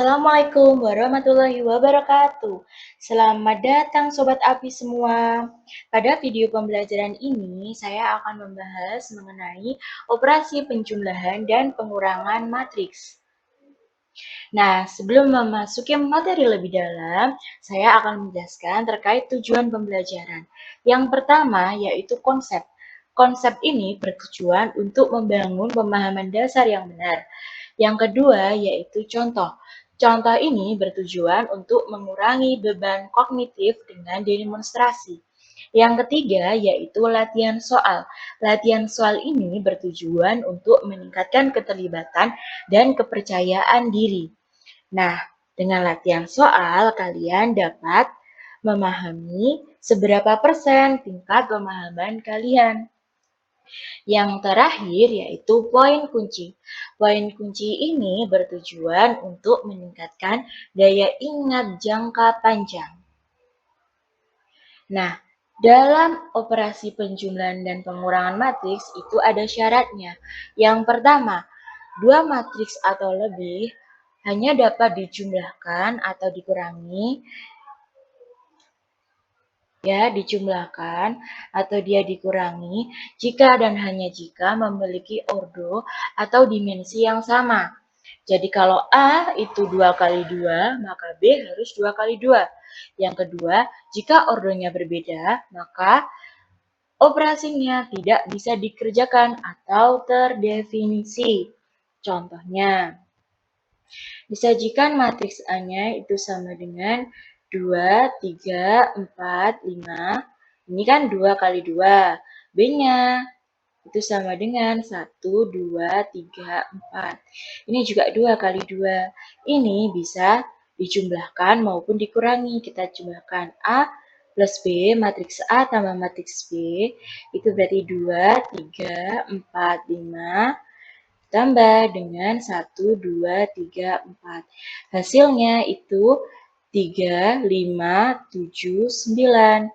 Assalamualaikum warahmatullahi wabarakatuh. Selamat datang Sobat Api semua. Pada video pembelajaran ini, saya akan membahas mengenai operasi penjumlahan dan pengurangan matriks. Nah, sebelum memasuki materi lebih dalam, saya akan menjelaskan terkait tujuan pembelajaran. Yang pertama yaitu konsep. Konsep ini bertujuan untuk membangun pemahaman dasar yang benar. Yang kedua yaitu contoh. Contoh ini bertujuan untuk mengurangi beban kognitif dengan demonstrasi. Yang ketiga yaitu latihan soal. Latihan soal ini bertujuan untuk meningkatkan keterlibatan dan kepercayaan diri. Nah, dengan latihan soal, kalian dapat memahami seberapa persen tingkat pemahaman kalian. Yang terakhir yaitu poin kunci. Poin kunci ini bertujuan untuk meningkatkan daya ingat jangka panjang. Nah, dalam operasi penjumlahan dan pengurangan matriks itu ada syaratnya. Yang pertama, dua matriks atau lebih hanya dapat dijumlahkan atau dikurangi dijumlahkan atau dia dikurangi jika dan hanya jika memiliki ordo atau dimensi yang sama. Jadi kalau A itu 2 kali 2, maka B harus 2 kali 2. Yang kedua, jika ordonya berbeda, maka operasinya tidak bisa dikerjakan atau terdefinisi. Contohnya, disajikan matriks A-nya itu sama dengan 2, 3, 4, 5. Ini kan 2 kali 2. B-nya itu sama dengan 1, 2, 3, 4. Ini juga 2 kali 2. Ini bisa dijumlahkan maupun dikurangi. Kita jumlahkan A plus B, matriks A tambah matriks B, itu berarti 2, 3, 4, 5, tambah dengan 1, 2, 3, 4. Hasilnya itu 3, 5, 7, 9.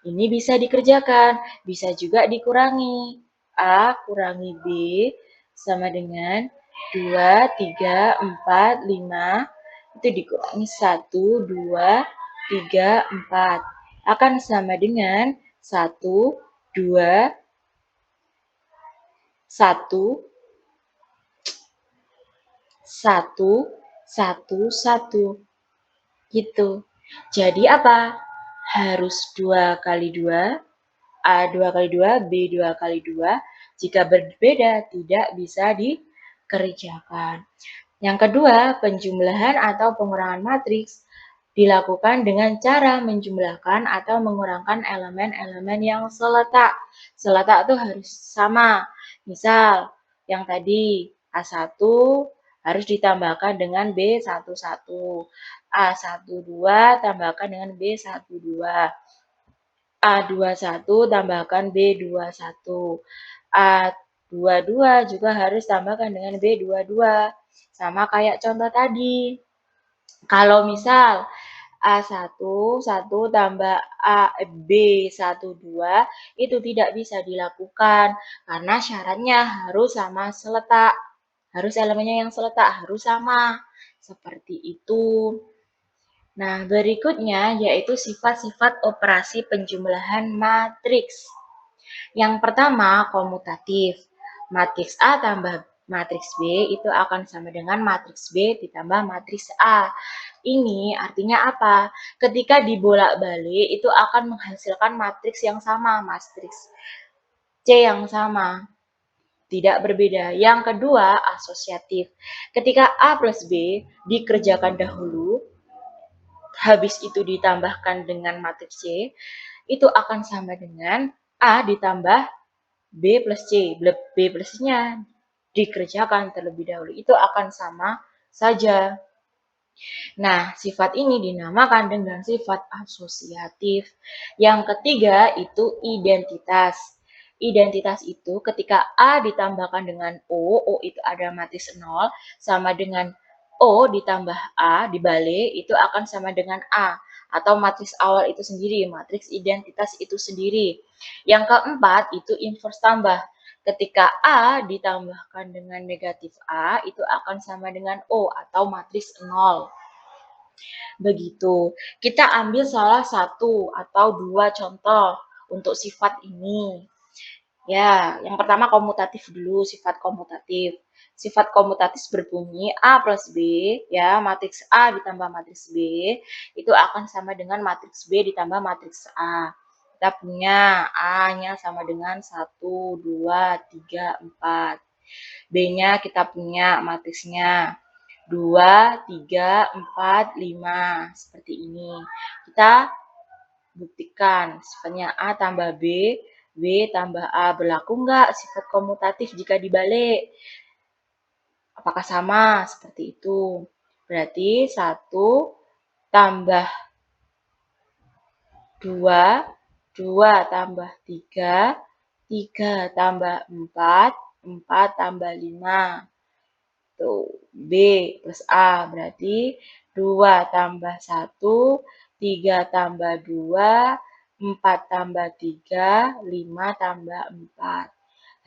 Ini bisa dikerjakan, bisa juga dikurangi. A kurangi B sama dengan 2, 3, 4, 5. Itu dikurangi 1, 2, 3, 4. Akan sama dengan 1, 2, 1, 1, 1, 1. Gitu. Jadi apa? Harus 2 kali 2, A 2 kali 2, B 2 kali 2. Jika berbeda, tidak bisa dikerjakan. Yang kedua, penjumlahan atau pengurangan matriks dilakukan dengan cara menjumlahkan atau mengurangkan elemen-elemen yang seletak. Seletak itu harus sama. Misal, yang tadi A1 harus ditambahkan dengan B11. A12 tambahkan dengan B12. A21 tambahkan B21. A22 juga harus tambahkan dengan B22. Sama kayak contoh tadi. Kalau misal A1, 1 tambah B12 itu tidak bisa dilakukan karena syaratnya harus sama seletak. Harus elemennya yang seletak, harus sama. Seperti itu. Nah, berikutnya yaitu sifat-sifat operasi penjumlahan matriks. Yang pertama, komutatif. Matriks A tambah matriks B itu akan sama dengan matriks B ditambah matriks A. Ini artinya apa? Ketika dibolak-balik itu akan menghasilkan matriks yang sama, matriks C yang sama. Tidak berbeda. Yang kedua, asosiatif. Ketika A plus B dikerjakan dahulu, habis itu ditambahkan dengan matriks C, itu akan sama dengan A ditambah B plus C. B plusnya dikerjakan terlebih dahulu. Itu akan sama saja. Nah, sifat ini dinamakan dengan sifat asosiatif. Yang ketiga itu identitas. Identitas itu ketika A ditambahkan dengan O itu ada matriks 0, sama dengan O ditambah A dibalik, itu akan sama dengan A. Atau matriks awal itu sendiri, matriks identitas itu sendiri. Yang keempat itu inverse tambah. Ketika A ditambahkan dengan negatif A, itu akan sama dengan O atau matriks 0. Begitu. Kita ambil salah satu atau dua contoh untuk sifat ini. Ya, yang pertama komutatif dulu, sifat komutatif. Sifat komutatif berbunyi A plus B, ya, matriks A ditambah matriks B, itu akan sama dengan matriks B ditambah matriks A. Kita punya A-nya sama dengan 1, 2, 3, 4. B-nya kita punya matriksnya 2, 3, 4, 5. Seperti ini. Kita buktikan sifatnya A tambah B tambah A. Berlaku nggak sifat komutatif jika dibalik? Apakah sama? Seperti itu. Berarti 1 tambah 2, 2 tambah 3, 3 tambah 4, 4 tambah 5. Tuh, B plus A. Berarti 2 tambah 1, 3 tambah 2, 4 tambah 3, 5 tambah 4.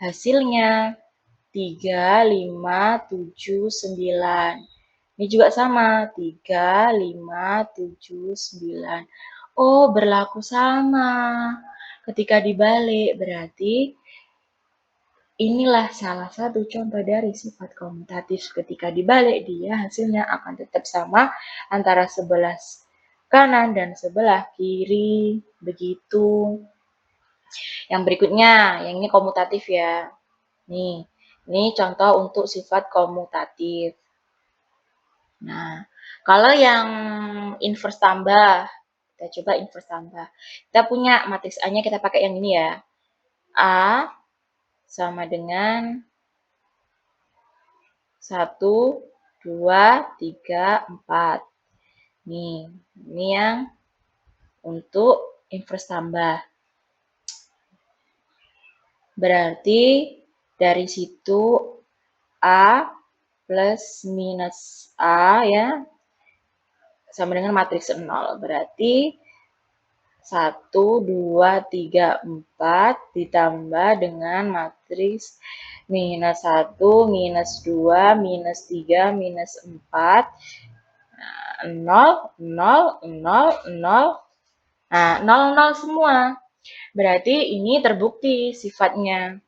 Hasilnya 3, 5, 7, 9. Ini juga sama, 3, 5, 7, 9. Oh, berlaku sama. Ketika dibalik, berarti inilah salah satu contoh dari sifat komutatif. Ketika dibalik, dia hasilnya akan tetap sama antara sebelah kanan dan sebelah kiri. Begitu. Yang berikutnya, yang ini komutatif ya. Nih, ini contoh untuk sifat komutatif. Nah, kalau yang inverse tambah, kita coba inverse tambah. Kita punya matriks A-nya, kita pakai yang ini ya. A sama dengan 1, 2, 3, 4. Nih, ini yang untuk inverse tambah. Berarti dari situ A plus minus A ya sama dengan matriks 0. Berarti 1, 2, 3, 4 ditambah dengan matriks minus 1, minus 2, minus 3, minus 4. 0, 0, 0, 0. Nah, 0, 0 semua. Berarti ini terbukti sifatnya.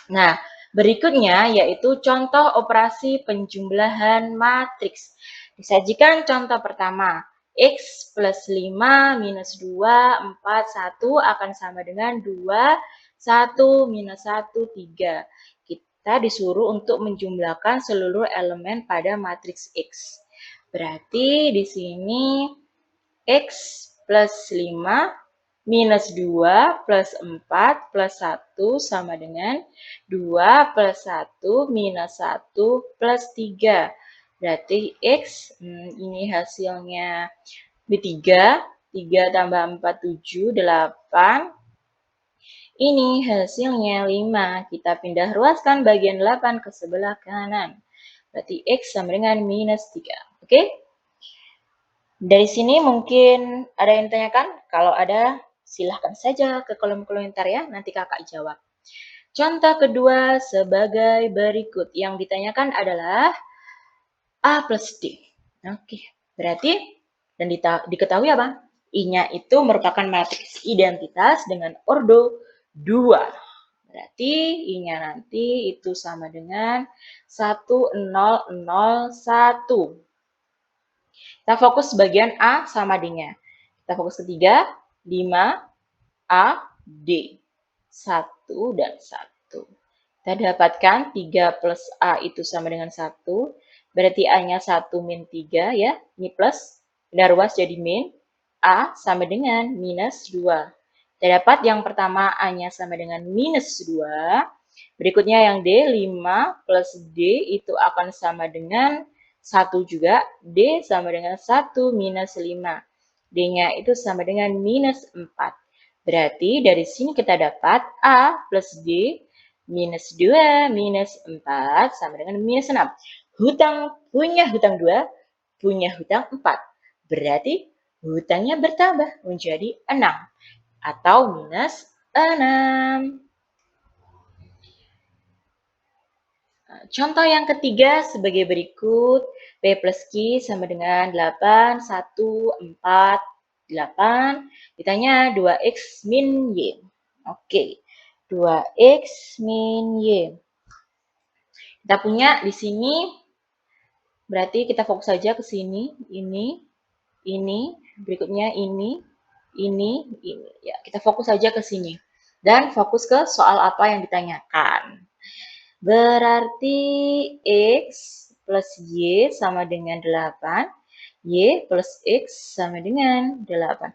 Nah, berikutnya yaitu contoh operasi penjumlahan matriks. Disajikan contoh pertama. X plus 5 minus 2, 4, 1 akan sama dengan 2, 1, minus 1, 3. Kita disuruh untuk menjumlahkan seluruh elemen pada matriks X. Berarti di sini X plus 5 minus 2 plus 4 plus 1 sama dengan 2 plus 1 minus 1 plus 3. Berarti X, ini hasilnya B3, 3 tambah 4, 7, 8. Ini hasilnya 5. Kita pindah ruaskan bagian 8 ke sebelah kanan. Berarti X sama dengan minus 3. Oke? Dari sini mungkin ada yang tanyakan? Kalau ada, silahkan saja ke kolom komentar ya, nanti kakak jawab. Contoh kedua sebagai berikut. Yang ditanyakan adalah A plus D. Oke, berarti dan diketahui apa? I-nya itu merupakan matriks identitas dengan ordo 2. Berarti I-nya nanti itu sama dengan 1, 0, 0, 1. Kita fokus bagian A sama D-nya. Kita fokus ketiga, 5, A, D. 1 dan 1. Kita dapatkan 3 plus A itu sama dengan 1. Berarti A-nya 1 min 3 ya. Ini plus. Pindah ruas jadi min. A sama dengan minus 2. Kita dapat yang pertama A-nya sama dengan minus 2. Berikutnya yang D, 5 plus D itu akan sama dengan 1 juga. D sama dengan 1 minus 5. D-nya itu sama dengan minus 4. Berarti dari sini kita dapat A plus D minus 2 minus 4 sama dengan minus 6. Punya hutang 2, punya hutang 4. Berarti hutangnya bertambah menjadi 6 atau minus 6. Contoh yang ketiga sebagai berikut. P plus Q sama dengan 8, 1, 4, 8. Ditanya 2X min Y. Oke, 2X min Y. Kita punya di sini, berarti kita fokus saja ke sini. Ini, berikutnya ini. Ya, kita fokus saja ke sini. Dan fokus ke soal apa yang ditanyakan. Berarti X plus Y sama dengan 8. Y plus X sama dengan 8.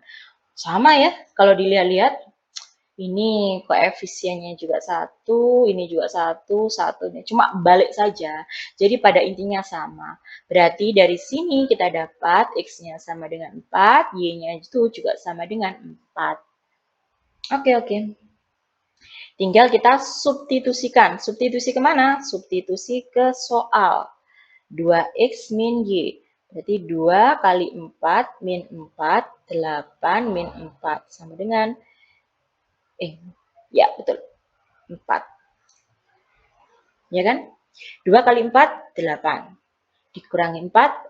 Sama ya, kalau dilihat-lihat. Ini koefisiennya juga 1, ini juga 1, 1. Cuma balik saja. Jadi pada intinya sama. Berarti dari sini kita dapat X-nya sama dengan 4, Y-nya itu juga sama dengan 4. Oke. Tinggal kita substitusikan. Substitusi kemana? Substitusi ke soal. 2X min Y. Berarti 2 kali 4 min 4, 8 min 4. Sama dengan, ya betul, 4. Ya kan? 2 kali 4, 8. Dikurangi 4,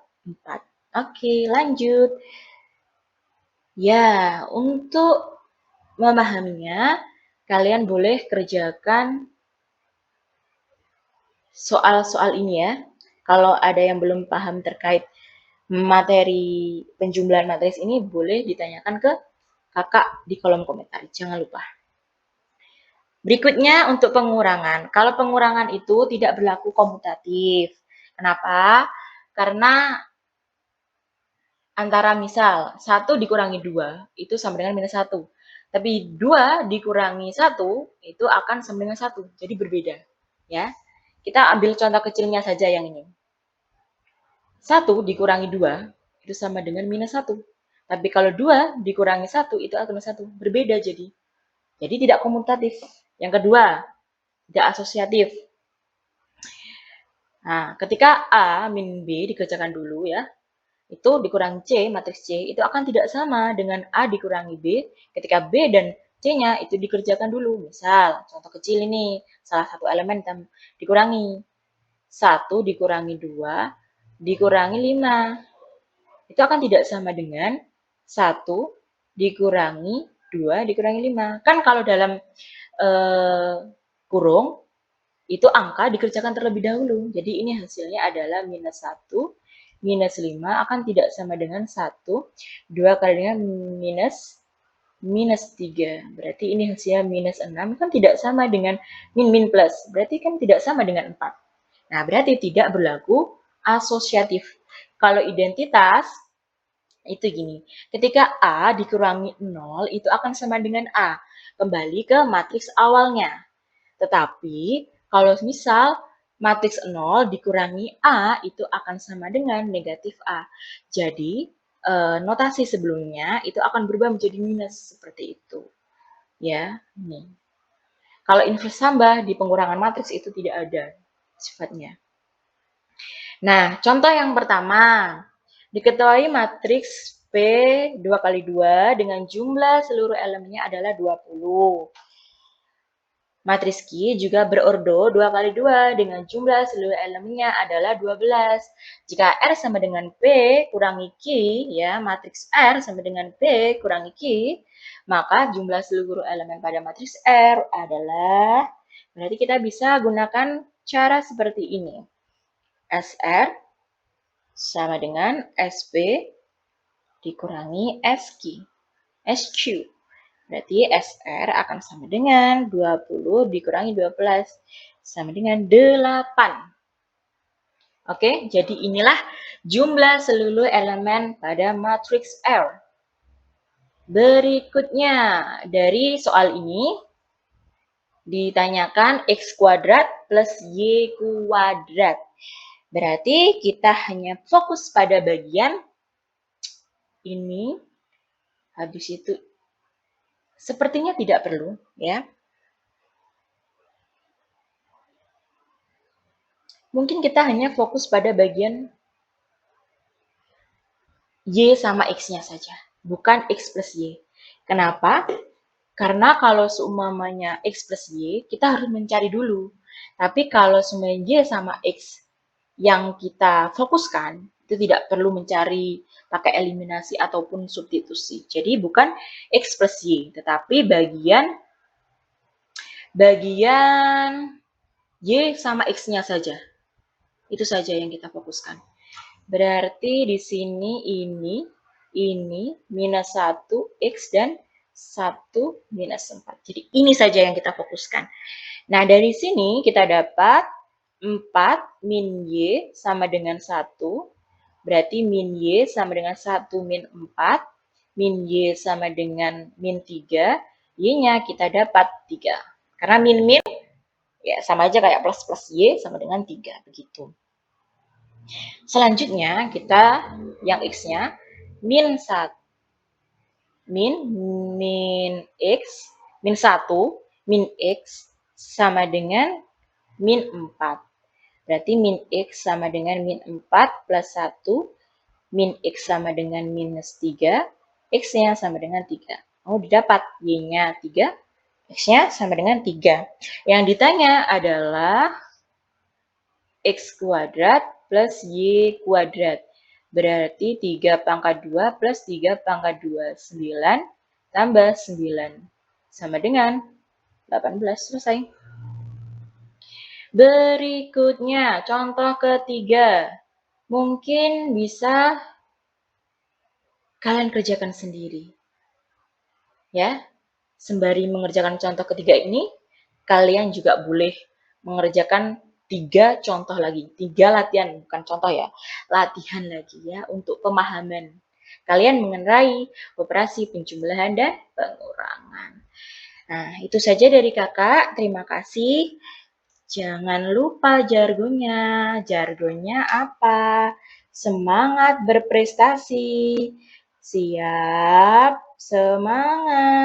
4. Oke, lanjut. Ya, untuk memahaminya, kalian boleh kerjakan soal-soal ini ya. Kalau ada yang belum paham terkait materi penjumlahan matris ini, boleh ditanyakan ke kakak di kolom komentar. Jangan lupa. Berikutnya untuk pengurangan. Kalau pengurangan itu tidak berlaku komutatif. Kenapa? Karena antara misal 1 dikurangi 2 itu sama dengan minus 1. Tapi 2 dikurangi 1 itu akan sama dengan 1. Jadi berbeda. Ya. Kita ambil contoh kecilnya saja yang ini. 1 dikurangi 2 itu sama dengan minus 1. Tapi kalau 2 dikurangi 1 itu akan 1. Berbeda jadi. Jadi tidak komutatif. Yang kedua, tidak asosiatif. Nah, ketika A min B dikerjakan dulu ya, itu dikurangi C, matriks C, itu akan tidak sama dengan A dikurangi B ketika B dan C-nya itu dikerjakan dulu. Misal, contoh kecil ini, salah satu elemen dikurangi. 1 dikurangi 2 dikurangi 5. Itu akan tidak sama dengan 1 dikurangi 2 dikurangi 5. Kan kalau dalam kurung, itu angka dikerjakan terlebih dahulu. Jadi ini hasilnya adalah minus 1, minus 5 akan tidak sama dengan 1, 2 kali dengan minus 3. Berarti ini hasilnya minus 6, kan tidak sama dengan min plus. Berarti kan tidak sama dengan 4. Nah, berarti tidak berlaku asosiatif. Kalau identitas, itu gini, ketika A dikurangi 0, itu akan sama dengan A. Kembali ke matriks awalnya. Tetapi kalau misal matriks 0 dikurangi A itu akan sama dengan negatif A. Jadi notasi sebelumnya itu akan berubah menjadi minus seperti itu. Ya, nih. Kalau inverse tambah di pengurangan matriks itu tidak ada sifatnya. Nah, contoh yang pertama. Diketahui matriks P 2 kali 2 dengan jumlah seluruh elemennya adalah 20. Matriks Q juga berordo 2 kali 2 dengan jumlah seluruh elemennya adalah 12. Jika R sama dengan P kurangi Q, ya, matriks R sama dengan P kurangi Q, maka jumlah seluruh elemen pada matriks R adalah, berarti kita bisa gunakan cara seperti ini. SR sama dengan SP dikurangi SQ. SQ. Berarti SR akan sama dengan 20 dikurangi 12. Sama dengan 8. Oke, jadi inilah jumlah seluruh elemen pada matriks R. Berikutnya, dari soal ini ditanyakan X kuadrat plus Y kuadrat. Berarti kita hanya fokus pada bagian ini. Habis itu sepertinya tidak perlu, ya. Mungkin kita hanya fokus pada bagian Y sama X-nya saja, bukan X plus Y. Kenapa? Karena kalau seumpamanya X plus Y, kita harus mencari dulu. Tapi kalau semua Y sama X yang kita fokuskan, itu tidak perlu mencari pakai eliminasi ataupun substitusi. Jadi bukan X plus Y, tetapi bagian Y sama X-nya saja. Itu saja yang kita fokuskan. Berarti di sini ini minus 1 X dan 1 minus 4. Jadi ini saja yang kita fokuskan. Nah, dari sini kita dapat 4 min Y sama dengan 1. Berarti min Y sama dengan 1 min 4. Min Y sama dengan min 3. Y-nya kita dapat 3. Karena min-min ya sama aja kayak plus Y sama dengan 3. Begitu. Selanjutnya kita yang X-nya min 1. Min X, min 1, min X sama dengan min 4. Berarti min X sama dengan min 4 plus 1, min X sama dengan minus 3, X-nya sama dengan 3. Oh, didapat Y-nya 3, X-nya sama dengan 3. Yang ditanya adalah X kuadrat plus Y kuadrat. Berarti 3 pangkat 2 plus 3 pangkat 2. 9 tambah 9. Sama dengan 18. Selesai. Berikutnya, contoh ketiga. Mungkin bisa kalian kerjakan sendiri. Ya, sembari mengerjakan contoh ketiga ini, kalian juga boleh mengerjakan 3 contoh lagi. 3 latihan, bukan contoh ya. Latihan lagi ya, untuk pemahaman. Kalian mengenai operasi penjumlahan dan pengurangan. Nah, itu saja dari kakak. Terima kasih. Jangan lupa jargonnya. Jargonnya apa? Semangat berprestasi. Siap, semangat.